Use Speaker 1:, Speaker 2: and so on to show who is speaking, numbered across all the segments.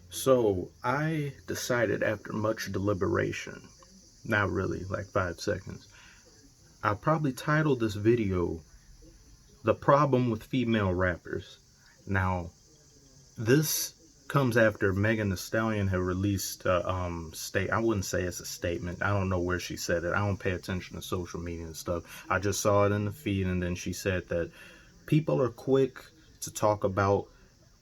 Speaker 1: So I decided after much deliberation, not really, like 5 seconds, I'll probably title this video The Problem with Female Rappers. Now, this comes after Megan Thee Stallion had released I wouldn't say it's a statement. I don't know where she said it. I don't pay attention to social media and stuff. I just saw it in the feed, and then she said that people are quick to talk about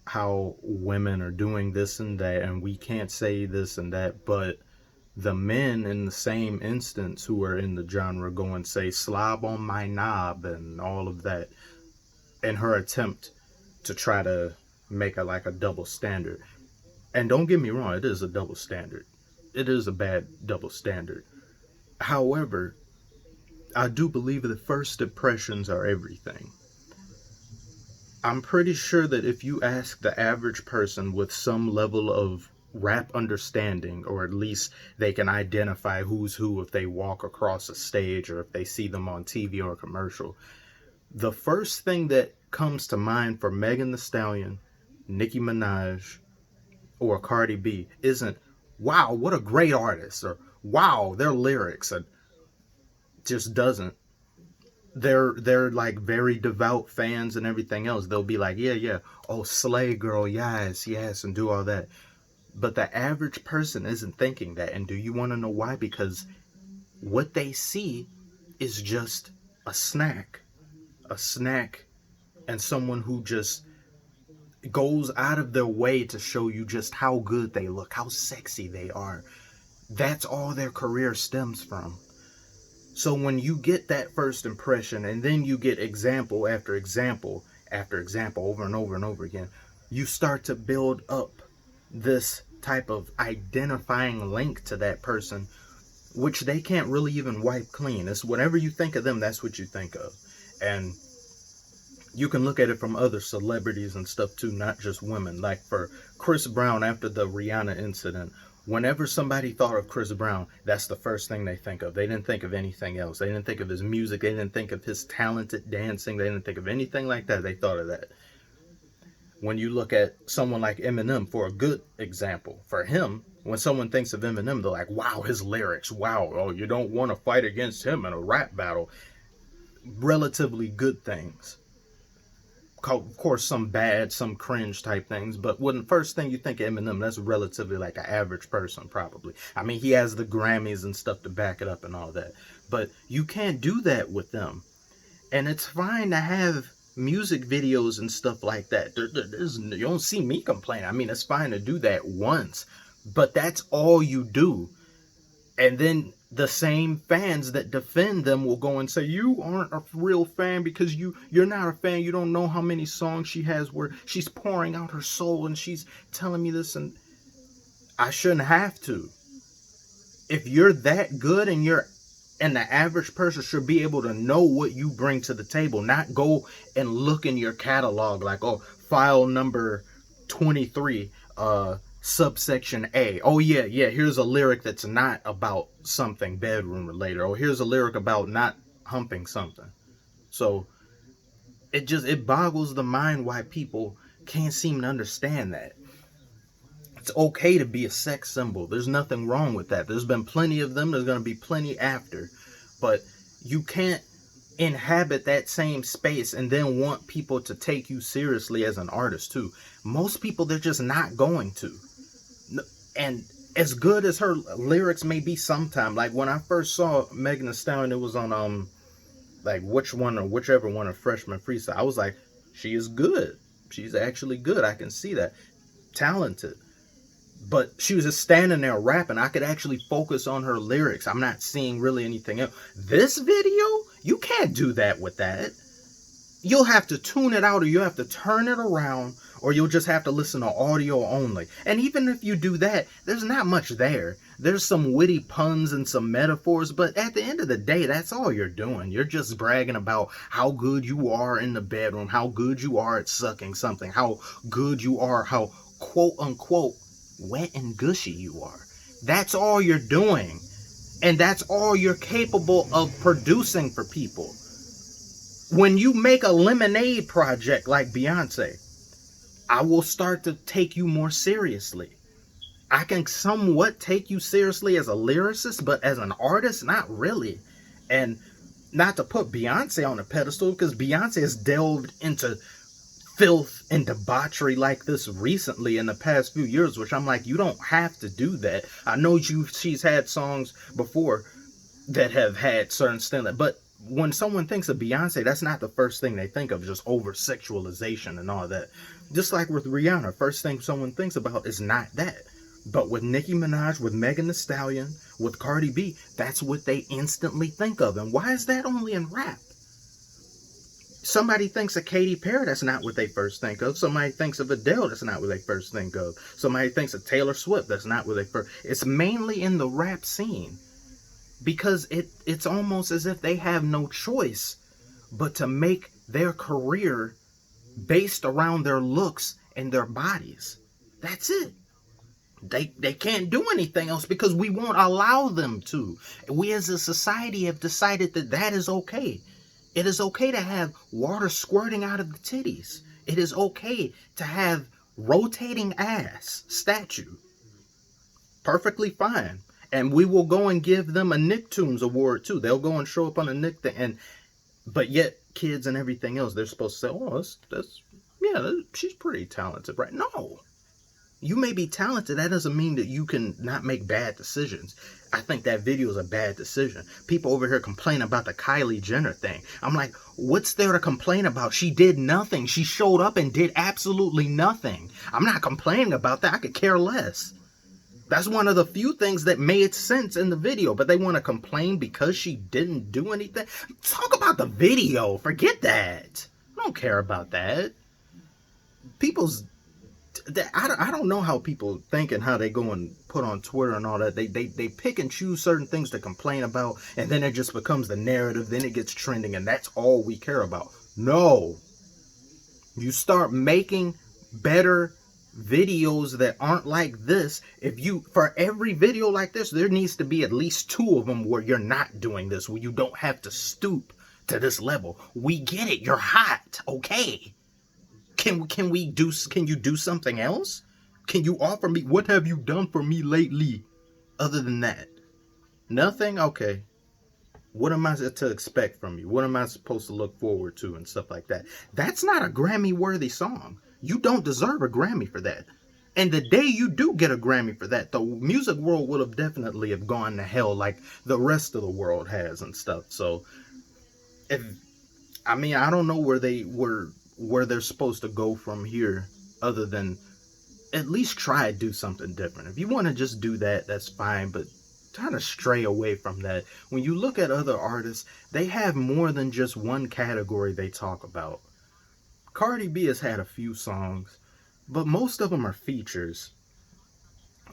Speaker 1: how women are doing this and that, and we can't say this and that, but the men in the same instance who are in the genre go and say slob on my knob and all of that in her attempt to try to make a like a double standard. And don't get me wrong, it is a double standard. It is a bad double standard. However, I do believe that first impressions are everything. I'm pretty sure that if you ask the average person with some level of rap understanding, or at least they can identify who's who if they walk across a stage or if they see them on TV or a commercial, the first thing that comes to mind for Megan Thee Stallion, Nicki Minaj, or Cardi B isn't, wow, what a great artist, or wow, their lyrics. It just doesn't. They're like very devout fans and everything else. They'll be like, yeah, yeah, oh, slay girl, yes, yes, and do all that. But the average person isn't thinking that. And do you want to know why? Because what they see is just a snack. A snack, and someone who just goes out of their way to show you just how good they look, how sexy they are. That's all their career stems from. So when you get that first impression, and then you get example after example after example over and over and over again, you start to build up this type of identifying link to that person, which they can't really even wipe clean. It's whenever you think of them, that's what you think of. And you can look at it from other celebrities and stuff too, not just women. Like for Chris Brown, after the Rihanna incident, whenever somebody thought of Chris Brown, that's the first thing they think of. They didn't think of anything else. They didn't think of his music. They didn't think of his talented dancing. They didn't think of anything like that. They thought of that. When you look at someone like Eminem, for a good example, for him, when someone thinks of Eminem, they're like, wow, his lyrics. Wow, oh, you don't want to fight against him in a rap battle. Relatively good things. Of course, some bad, some cringe type things, but when the first thing you think of Eminem, that's relatively like an average person, probably. I mean, he has the Grammys and stuff to back it up and all that, but you can't do that with them. And it's fine to have music videos and stuff like that. You don't see me complain. I mean, it's fine to do that once, but that's all you do. And then the same fans that defend them will go and say, you aren't a real fan because you're not a fan. You don't know how many songs she has where she's pouring out her soul and she's telling me this, and I shouldn't have to. If you're that good, and the average person should be able to know what you bring to the table, not go and look in your catalog like, oh, file number 23, subsection A. Oh yeah, yeah, here's a lyric that's not about something bedroom related. Or here's a lyric about not humping something. So it boggles the mind why people can't seem to understand that. It's okay to be a sex symbol. There's nothing wrong with that. There's been plenty of them. There's going to be plenty after. But you can't inhabit that same space and then want people to take you seriously as an artist too. Most people, they're just not going to. And as good as her lyrics may be sometime, like when I first saw Megan Thee Stallion, it was on like whichever one of Freshman Freestyle. I was like, she is good. She's actually good. I can see that. Talented. But she was just standing there rapping. I could actually focus on her lyrics. I'm not seeing really anything else. This video, you can't do that with that. You'll have to tune it out, or you'll have to turn it around, or you'll just have to listen to audio only. And even if you do that, there's not much there. There's some witty puns and some metaphors, but at the end of the day, that's all you're doing. You're just bragging about how good you are in the bedroom, how good you are at sucking something, how good you are, how quote unquote wet and gushy you are. That's all you're doing. And that's all you're capable of producing for people. When you make a lemonade project like Beyonce, I will start to take you more seriously. I can somewhat take you seriously as a lyricist, but as an artist, not really. And not to put Beyonce on a pedestal, because Beyonce has delved into filth and debauchery like this recently in the past few years, which I'm like, you don't have to do that. I know she's had songs before that have had certain standards, but when someone thinks of Beyonce, that's not the first thing they think of, just over sexualization and all that. Just like with Rihanna, first thing someone thinks about is not that. But with Nicki Minaj, with Megan Thee Stallion, with Cardi B, that's what they instantly think of. And why is that only in rap? Somebody thinks of Katy Perry, that's not what they first think of. Somebody thinks of Adele, that's not what they first think of. Somebody thinks of Taylor Swift, that's not what they first... It's mainly in the rap scene. Because it's almost as if they have no choice but to make their career based around their looks and their bodies. That's it. They can't do anything else because we won't allow them to. We as a society have decided that that is okay. It is okay to have water squirting out of the titties. It is okay to have rotating ass statue. Perfectly fine. And we will go and give them a Nicktoons award too. They'll go and show up on a Nick thing. But yet kids and everything else, they're supposed to say, oh, she's pretty talented, right? No. You may be talented. That doesn't mean that you can not make bad decisions. I think that video is a bad decision. People over here complain about the Kylie Jenner thing. I'm like, what's there to complain about? She did nothing. She showed up and did absolutely nothing. I'm not complaining about that. I could care less. That's one of the few things that made sense in the video, but they want to complain because she didn't do anything. Talk about the video. Forget that. I don't care about that. I don't know how people think and how they go and put on Twitter and all that. They pick and choose certain things to complain about, and then it just becomes the narrative. Then it gets trending, and that's all we care about. No. You start making better videos that aren't like this. For every video like this, there needs to be at least 2 of them where you're not doing this, where you don't have to stoop to this level. We get it. You're hot. Okay. Can you do something else? Can you offer me, what have you done for me lately? Other than that, nothing. Okay. What am I to expect from you? What am I supposed to look forward to and stuff like that? That's not a Grammy-worthy song. You don't deserve a Grammy for that. And the day you do get a Grammy for that, the music world would have definitely have gone to hell like the rest of the world has and stuff. So, I don't know where they're supposed to go from here, other than at least try to do something different. If you want to just do that, that's fine, but try to stray away from that. When you look at other artists, they have more than just one category they talk about. Cardi B has had a few songs, but most of them are features.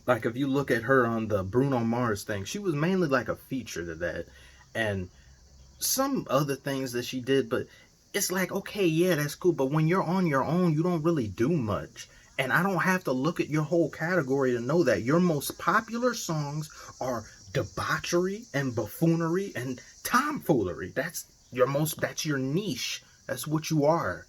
Speaker 1: Like if you look at her on the Bruno Mars thing, she was mainly like a feature to that. And some other things that she did, but it's like, okay, yeah, that's cool. But when you're on your own, you don't really do much. And I don't have to look at your whole category to know that. Your most popular songs are debauchery and buffoonery and tomfoolery. That's your niche. That's what you are.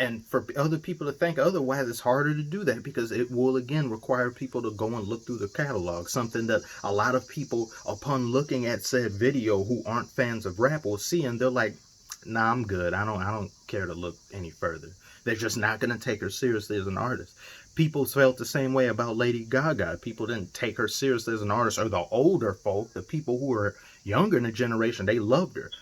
Speaker 1: And for other people to think otherwise, it's harder to do that because it will, again, require people to go and look through the catalog. Something that a lot of people, upon looking at said video who aren't fans of rap, will see and they're like, nah, I'm good. I don't care to look any further. They're just not going to take her seriously as an artist. People felt the same way about Lady Gaga. People didn't take her seriously as an artist. Or the older folk, the people who were younger in the generation, they loved her.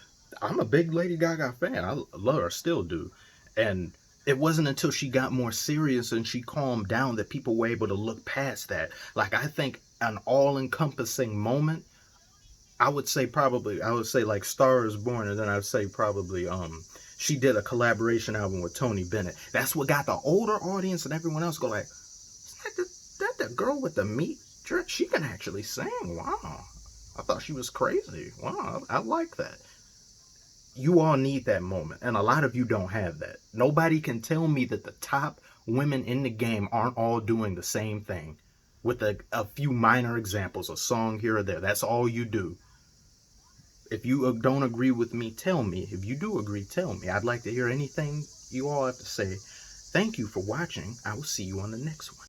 Speaker 1: I'm a big Lady Gaga fan. I love her, still do. And it wasn't until she got more serious and she calmed down that people were able to look past that. Like, I think an all-encompassing moment, I would say like Star Is Born, and then I'd say probably she did a collaboration album with Tony Bennett. That's what got the older audience and everyone else go like, is that the girl with the meat dress? She can actually sing. Wow. I thought she was crazy. Wow, I like that. You all need that moment, and a lot of you don't have that. Nobody can tell me that the top women in the game aren't all doing the same thing, with a few minor examples, a song here or there. That's all you do. If you don't agree with me, tell me. If you do agree, tell me. I'd like to hear anything you all have to say. Thank you for watching. I will see you on the next one.